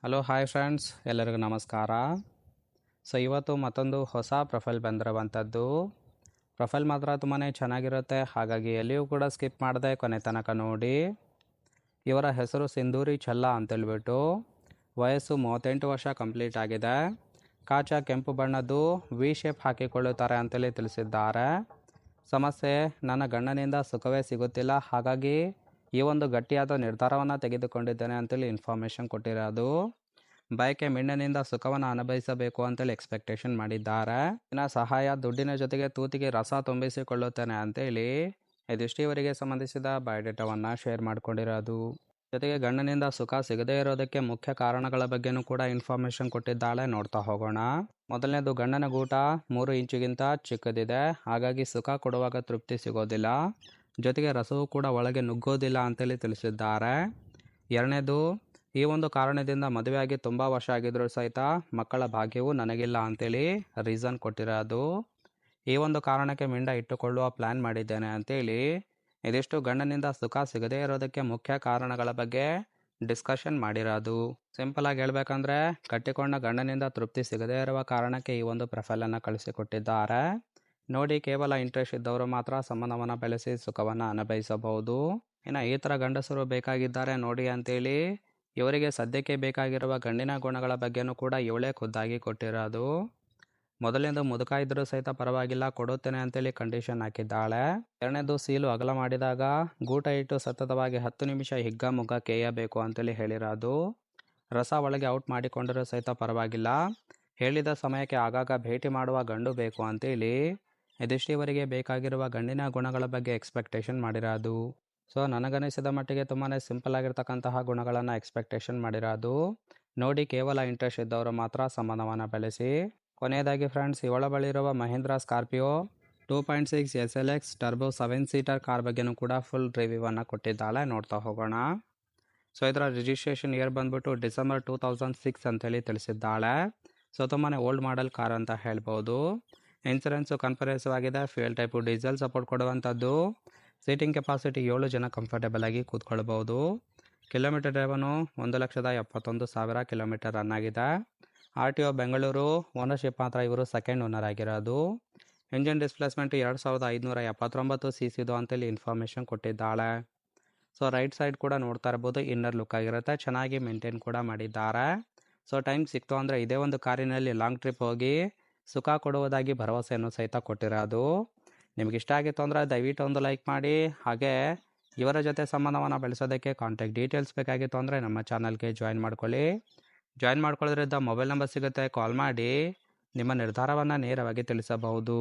Hello hi friends, ಎಲ್ಲರಿಗೂ ನಮಸ್ಕಾರ. ಇವತ್ತು ಮತ್ತೊಂದು ಹೊಸ ಪ್ರೊಫೈಲ್ ಬಂದಿರುವಂಥದ್ದು. ಪ್ರೊಫೈಲ್ ಮಾತ್ರ ತುಂಬಾ ಚೆನ್ನಾಗಿರುತ್ತೆ, ಹಾಗಾಗಿ ಎಲ್ಲಿಯೂ ಕೂಡ ಸ್ಕಿಪ್ ಮಾಡದೆ ಕೊನೆ ತನಕ ನೋಡಿ. ಇವರ ಹೆಸರು ಸಿಂಧೂರಿ ಛಲ್ಲ ಅಂತೇಳ್ಬಿಟ್ಟು. ವಯಸ್ಸು 38 ವರ್ಷ ಕಂಪ್ಲೀಟ್ ಆಗಿದೆ. ಕಾಚಾ ಕೆಂಪು ಬಣ್ಣದ್ದು ವಿ ಶೇಪ್ ಹಾಕಿಕೊಳ್ಳುತ್ತಾರೆ ಅಂತೇಳಿ ತಿಳಿಸಿದ್ದಾರೆ. ಸಮಸ್ಯೆ, ನನ್ನ ಗಂಡನಿಂದ ಸುಖವೇ ಸಿಗುತ್ತಿಲ್ಲ, ಹಾಗಾಗಿ ಈ ಒಂದು ಗಟ್ಟಿಯಾದ ನಿರ್ಧಾರವನ್ನು ತೆಗೆದುಕೊಂಡಿದ್ದೇನೆ ಅಂತೇಳಿ ಇನ್ಫಾರ್ಮೇಷನ್ ಕೊಟ್ಟಿರೋದು. ಬಯಕೆ ಮಿಣ್ಣಿನಿಂದ ಸುಖವನ್ನು ಅನುಭವಿಸಬೇಕು ಅಂತೇಳಿ ಎಕ್ಸ್ಪೆಕ್ಟೇಷನ್ ಮಾಡಿದ್ದಾರೆ. ಇನ್ನು ಸಹಾಯ ದುಡ್ಡಿನ ಜೊತೆಗೆ ತೂತಿಗೆ ರಸ ತುಂಬಿಸಿಕೊಳ್ಳುತ್ತೇನೆ ಅಂತೇಳಿ ಇದಿಷ್ಟು ಇವರಿಗೆ ಸಂಬಂಧಿಸಿದ ಬಯೋಡೇಟಾವನ್ನು ಶೇರ್ ಮಾಡಿಕೊಂಡಿರೋದು. ಜೊತೆಗೆ ಗಂಡನಿಂದ ಸುಖ ಸಿಗದೇ ಇರೋದಕ್ಕೆ ಮುಖ್ಯ ಕಾರಣಗಳ ಬಗ್ಗೆನೂ ಕೂಡ ಇನ್ಫಾರ್ಮೇಷನ್ ಕೊಟ್ಟಿದ್ದಾಳೆ. ನೋಡ್ತಾ ಹೋಗೋಣ. ಮೊದಲನೇದು, ಗಂಡನ ಗೂಟ 3 ಇಂಚಿಗಿಂತ ಚಿಕ್ಕದಿದೆ, ಹಾಗಾಗಿ ಸುಖ ಕೊಡುವಾಗ ತೃಪ್ತಿ ಸಿಗೋದಿಲ್ಲ, ಜೊತೆಗೆ ರಸವು ಕೂಡ ಒಳಗೆ ನುಗ್ಗೋದಿಲ್ಲ ಅಂತೇಳಿ ತಿಳಿಸಿದ್ದಾರೆ. ಎರಡನೇದು, ಈ ಒಂದು ಕಾರಣದಿಂದ ಮದುವೆಯಾಗಿ ತುಂಬ ವರ್ಷ ಆಗಿದ್ರೂ ಸಹಿತ ಮಕ್ಕಳ ಭಾಗ್ಯವು ನನಗಿಲ್ಲ ಅಂತೇಳಿ ರೀಸನ್ ಕೊಟ್ಟಿರೋದು. ಈ ಒಂದು ಕಾರಣಕ್ಕೆ ಮಿಂಡ ಇಟ್ಟುಕೊಳ್ಳುವ ಪ್ಲ್ಯಾನ್ ಮಾಡಿದ್ದೇನೆ ಅಂತೇಳಿ ಇದಿಷ್ಟು ಗಂಡನಿಂದ ಸುಖ ಸಿಗದೇ ಇರೋದಕ್ಕೆ ಮುಖ್ಯ ಕಾರಣಗಳ ಬಗ್ಗೆ ಡಿಸ್ಕಷನ್ ಮಾಡಿರೋದು. ಸಿಂಪಲ್ ಆಗಿ ಹೇಳ್ಬೇಕಂದ್ರೆ, ಕಟ್ಟಿಕೊಂಡ ಗಂಡನಿಂದ ತೃಪ್ತಿ ಸಿಗದೇ ಇರುವ ಕಾರಣಕ್ಕೆ ಈ ಒಂದು ಪ್ರೊಫೈಲನ್ನು ಕಳಿಸಿಕೊಟ್ಟಿದ್ದಾರೆ. ನೋಡಿ, ಕೇವಲ ಇಂಟ್ರೆಸ್ಟ್ ಇದ್ದವರು ಮಾತ್ರ ಸಂಬಂಧವನ್ನು ಬೆಳೆಸಿ ಸುಖವನ್ನು ಅನುಭವಿಸಬಹುದು. ಇನ್ನು ಈ ಥರ ಗಂಡಸರು ಬೇಕಾಗಿದ್ದಾರೆ ನೋಡಿ ಅಂತೇಳಿ ಇವರಿಗೆ ಸದ್ಯಕ್ಕೆ ಬೇಕಾಗಿರುವ ಗಂಡಿನ ಗುಣಗಳ ಬಗ್ಗೆನೂ ಕೂಡ ಇವಳೇ ಖುದ್ದಾಗಿ ಕೊಟ್ಟಿರೋದು. ಮೊದಲನೇದು, ಮುದುಕ ಇದ್ರೂ ಸಹಿತ ಪರವಾಗಿಲ್ಲ, ಕೊಡುತ್ತೇನೆ ಅಂತೇಳಿ ಕಂಡೀಷನ್ ಹಾಕಿದ್ದಾಳೆ. ಎರಡನೇದು, ಸೀಲು ಅಗಲ ಮಾಡಿದಾಗ ಗೂಟ ಇಟ್ಟು ಸತತವಾಗಿ 10 ನಿಮಿಷ ಹಿಗ್ಗಮುಗ್ಗ ಕೇಯಬೇಕು ಅಂತೇಳಿ ಹೇಳಿರೋದು. ರಸ ಒಳಗೆ ಔಟ್ ಮಾಡಿಕೊಂಡರೂ ಸಹಿತ ಪರವಾಗಿಲ್ಲ, ಹೇಳಿದ ಸಮಯಕ್ಕೆ ಆಗಾಗ ಭೇಟಿ ಮಾಡುವ ಗಂಡು ಬೇಕು ಅಂತೇಳಿ ಇದಿಷ್ಟು ಇವರಿಗೆ ಬೇಕಾಗಿರುವ ಗಂಡಿನ ಗುಣಗಳ ಬಗ್ಗೆ ಎಕ್ಸ್ಪೆಕ್ಟೇಷನ್ ಮಾಡಿರೋದು. ನನಗನಿಸಿದ ಮಟ್ಟಿಗೆ ತುಂಬಾ ಸಿಂಪಲ್ ಆಗಿರ್ತಕ್ಕಂತಹ ಗುಣಗಳನ್ನು ಎಕ್ಸ್ಪೆಕ್ಟೇಷನ್ ಮಾಡಿರೋದು. ನೋಡಿ, ಕೇವಲ ಇಂಟ್ರೆಸ್ಟ್ ಇದ್ದವರು ಮಾತ್ರ ಸಂಬಂಧವನ್ನು ಬೆಳೆಸಿ. ಕೊನೆಯದಾಗಿ ಫ್ರೆಂಡ್ಸ್, ಇವಳ ಬಳಿ ಇರುವ Mahindra Scorpio 2.6 SLX turbo 7 seater car ಬಗ್ಗೆನೂ ಕೂಡ ಫುಲ್ ರಿವ್ಯೂವನ್ನು ಕೊಟ್ಟಿದ್ದಾಳೆ. ನೋಡ್ತಾ ಹೋಗೋಣ. ಇದರ ರಿಜಿಸ್ಟ್ರೇಷನ್ ಇಯರ್ ಬಂದ್ಬಿಟ್ಟು ಡಿಸೆಂಬರ್ 2006 ಅಂತೇಳಿ ತಿಳಿಸಿದ್ದಾಳೆ. ತುಂಬಾ ಓಲ್ಡ್ ಮಾಡೆಲ್ ಕಾರ್ ಅಂತ ಹೇಳ್ಬೋದು. ಇನ್ಸೂರೆನ್ಸು ಕನ್ಫರೆನ್ಸಿವ್ ಆಗಿದೆ. ಫ್ಯೂಯಲ್ ಟೈಪು ಡೀಸೆಲ್ ಸಪೋರ್ಟ್ ಕೊಡುವಂಥದ್ದು. ಸೀಟಿಂಗ್ ಕೆಪಾಸಿಟಿ 7 ಜನ ಕಂಫರ್ಟೇಬಲ್ ಆಗಿ ಕೂತ್ಕೊಳ್ಬೋದು. ಕಿಲೋಮೀಟರ್ ಡ್ರೈವನು 1,71,000 ಕಿಲೋಮೀಟರ್ ರನ್ ಆಗಿದೆ. RTO ಬೆಂಗಳೂರು. ಓನರ್ಶಿಪ್ ಮಾತ್ರ ಇವರು ಸೆಕೆಂಡ್ ಓನರ್ ಆಗಿರೋದು. ಇಂಜಿನ್ ಡಿಸ್ಪ್ಲೇಸ್ಮೆಂಟ್ 2579 cc ಅಂತೇಳಿ ಇನ್ಫಾರ್ಮೇಷನ್ ಕೊಟ್ಟಿದ್ದಾಳೆ. ರೈಟ್ ಸೈಡ್ ಕೂಡ ನೋಡ್ತಾ ಇರ್ಬೋದು, ಇನ್ನರ್ ಲುಕ್ ಆಗಿರುತ್ತೆ, ಚೆನ್ನಾಗಿ ಮೇಂಟೈನ್ ಕೂಡ ಮಾಡಿದ್ದಾರೆ. ಟೈಮ್ ಸಿಕ್ತು ಅಂದರೆ ಇದೇ ಒಂದು ಕಾರಿನಲ್ಲಿ ಲಾಂಗ್ ಟ್ರಿಪ್ ಹೋಗಿ ಸುಖ ಕೊಡುವುದಾಗಿ ಭರವಸೆಯನ್ನು ಸಹಿತ ಕೊಟ್ಟಿರೋದು. ನಿಮ್ಗೆ ಇಷ್ಟ ಆಗಿತ್ತು ಅಂದರೆ ದಯವಿಟ್ಟು ಒಂದು ಲೈಕ್ ಮಾಡಿ. ಹಾಗೆ ಇವರ ಜೊತೆ ಸಂಬಂಧವನ್ನು ಬೆಳೆಸೋದಕ್ಕೆ ಕಾಂಟ್ಯಾಕ್ಟ್ ಡೀಟೇಲ್ಸ್ ಬೇಕಾಗಿತ್ತು ಅಂದರೆ ನಮ್ಮ ಚಾನಲ್ಗೆ ಜಾಯಿನ್ ಮಾಡ್ಕೊಳ್ಳಿ. ಜಾಯಿನ್ ಮಾಡ್ಕೊಳ್ಳೋದ್ರಿಂದ ಮೊಬೈಲ್ ನಂಬರ್ ಸಿಗುತ್ತೆ, ಕಾಲ್ ಮಾಡಿ ನಿಮ್ಮ ನಿರ್ಧಾರವನ್ನು ನೇರವಾಗಿ ತಿಳಿಸಬಹುದು.